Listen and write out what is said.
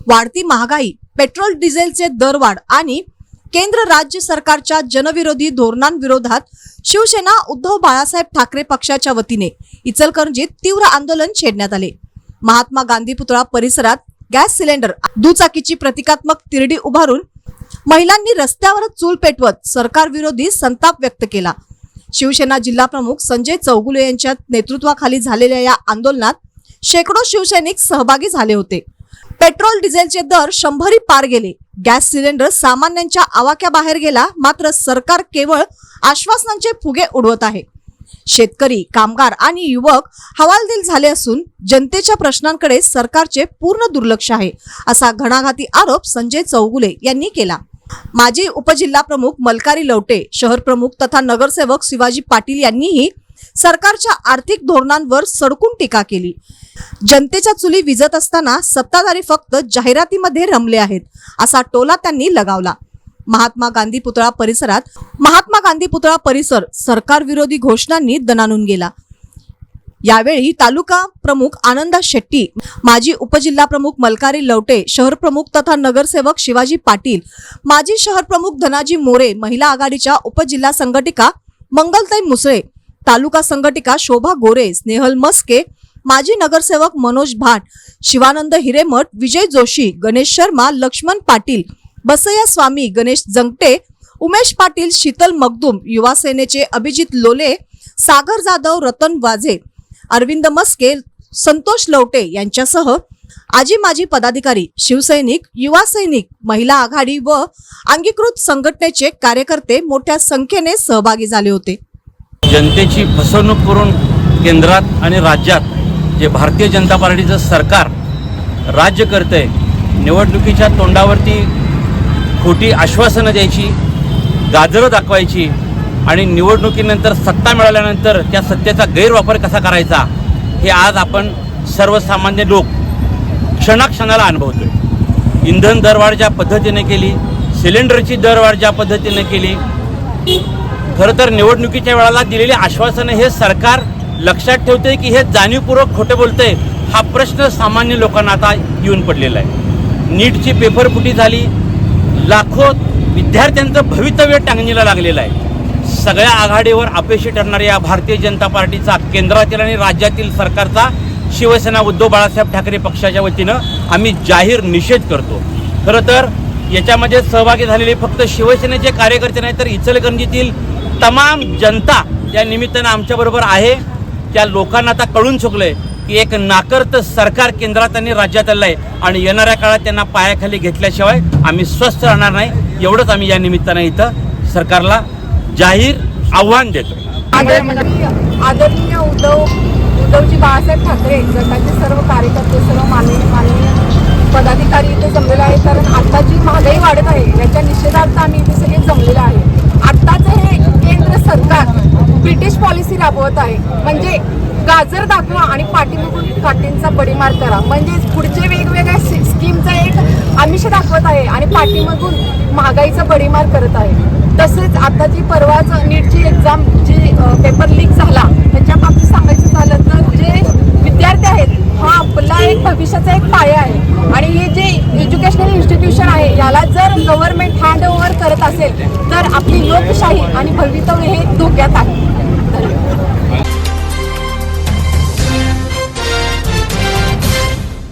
वाढती महागाई, पेट्रोल डिझेलचे दरवाढ आणि केंद्र राज्य सरकारच्या जनविरोधी धोरणांविरोधात शिवसेना उद्धव बाळासाहेब ठाकरे पक्षाच्या वतीने इचलकरंजीत तीव्र आंदोलन छेडण्यात आले। महात्मा गांधी पुतळा परिसरात गॅस सिलेंडर, दुचाकीची प्रतिकात्मक तिरडी उभारून महिलांनी रस्त्यावर चूल पेटवत सरकार विरोधी संताप व्यक्त केला। शिवसेना जिल्हा प्रमुख संजय चौगुले यांच्या नेतृत्वाखाली झालेल्या या आंदोलनात शेकडो शिवसैनिक सहभागी झाले होते। पेट्रोल डिझेलचे दर 100 पार गेले। गॅस सिलेंडर सामान्यांच्या आवाक्याबाहेर गेला। मात्र सरकार केवळ आश्वासनांचे फुगे उडवत आहे। शेतकरी, कामगार आणि युवक हवालदिल झाले असून जनतेच्या प्रश्नांकडे सरकारचे पूर्ण दुर्लक्ष आहे, असा घणाघाती आरोप संजय चौगुले यांनी केला। माजी उपजिल्हा प्रमुख मलकारी लवटे, शहर प्रमुख तथा नगरसेवक शिवाजी पाटील यांनीही सरकारच्या आर्थिक धोरणांवर सडकून टीका केली। जनतेच्या चुली विझत असताना सत्ताधारी फक्त जाहिरातीमध्ये रमले आहेत, असा टोला त्यांनी लगावला। महात्मा गांधी पुतळा परिसर सरकार विरोधी घोषणांनी दणाणून गेला। यावेळी तालुका प्रमुख आनंदा शेट्टी, माजी उपजिल्हा प्रमुख मलकारी लवटे, शहर प्रमुख तथा नगरसेवक शिवाजी पाटील, माजी शहर प्रमुख धनाजी मोरे, महिला आघाडीच्या उपजिल्हा संघटिका मंगलताई मुसळे, तालुका संघटिका शोभा गोरे, स्नेहल मस्के, माजी नगरसेवक मनोज भाट, शिवानंद हिरेमठ, विजय जोशी, गणेश शर्मा, लक्ष्मण पाटील, बसया स्वामी, गणेश जंगटे, उमेश पाटील, शीतल मगदूम, युवा सेनेचे अभिजित लोले, सागर जाधव, रतन वाझे, अरविंद मस्के, संतोष लवटे यांच्यासह आजी माजी पदाधिकारी, शिवसैनिक, युवा सैनिक, महिला आघाडी व अंगीकृत संघटनेचे कार्यकर्ते मोठ्या संख्येने सहभागी झाले होते। जनतेची फसवणूक करून केंद्रात आणि राज्यात जे भारतीय जनता पार्टीचं सरकार राज्य करतंय, निवडणुकीच्या तोंडावरती खोटी आश्वासनं द्यायची, गाजरं दाखवायची आणि निवडणुकीनंतर सत्ता मिळाल्यानंतर त्या सत्तेचा गैरवापर कसा करायचा हे आज आपण सर्वसामान्य लोक क्षणाक्षणाला अनुभवतोय। इंधन दरवाढ ज्या पद्धतीने केली, सिलेंडरची दरवाढ ज्या पद्धतीने केली, खरं तर निवडणुकीच्या वेळेला दिलेली आश्वासनं हे सरकार लक्षात ठेवते की हे जाणीवपूर्वक खोटे बोलते, हा प्रश्न सामान्य लोकांना आता येऊन पडलेला आहे। नीटची पेपरफुटी झाली, लाखो विद्यार्थ्यांचं भवितव्य टांगणीला लागलेलं आहे। सगळ्या आघाडीवर अपयशी ठरणाऱ्या या भारतीय जनता पार्टीचा, केंद्रातील आणि राज्यातील सरकारचा शिवसेना उद्धव बाळासाहेब ठाकरे पक्षाच्या वतीनं आम्ही जाहीर निषेध करतो। खरं तर याच्यामध्ये सहभागी झालेले फक्त शिवसेनेचे कार्यकर्ते नाही तर इचलकरंजीतील तमाम जनता या निमित्तानं आमच्याबरोबर आहे। त्या लोकांना आता कळून चुकलंय की एक नाकर्त सरकार केंद्रात आणि राज्यात आलं आहे आणि येणाऱ्या काळात त्यांना पायाखाली घेतल्याशिवाय आम्ही स्वस्थ राहणार नाही। एवढंच आम्ही या निमित्तानं इथं सरकारला जाहीर आव्हान देतो। आदरणीय उद्धवजी बाळासाहेब ठाकरे गटाचे सर्व कार्यकर्ते, सर्व माननीय पदाधिकारी इथे जमलेले आहेत। कारण आता जी महागाई वाढत आहे याच्या निषेधार्थ आम्ही इथे सगळे जमलेले आहे। आत्ताचं हे केंद्र सरकार ब्रिटिश पॉलिसी राबवत आहे, म्हणजे गाजर दाखवा आणि पाठीमागून काठींचा बडीमार करा, म्हणजे पुढचे वेगवेगळ्या स्कीमचा एक आमिष दाखवत आहे आणि पाठीमागून महागाईचा बडीमार करत आहे। तसेच आता जी परवाच नीटची एक्झाम जी पेपर लीक झाला त्याच्या बाबतीत सांगायचं झालं तर जे विद्यार्थी आहेत हा आपला एक भविष्याचा एक पाया आहे आणि हे जे एज्युकेशनल इन्स्टिट्यूशन आहे याला जर गव्हर्नमेंट हँड ओव्हर करत असेल तर आपली लोकशाही आणि भवितव्य हे धोक्यात आहे।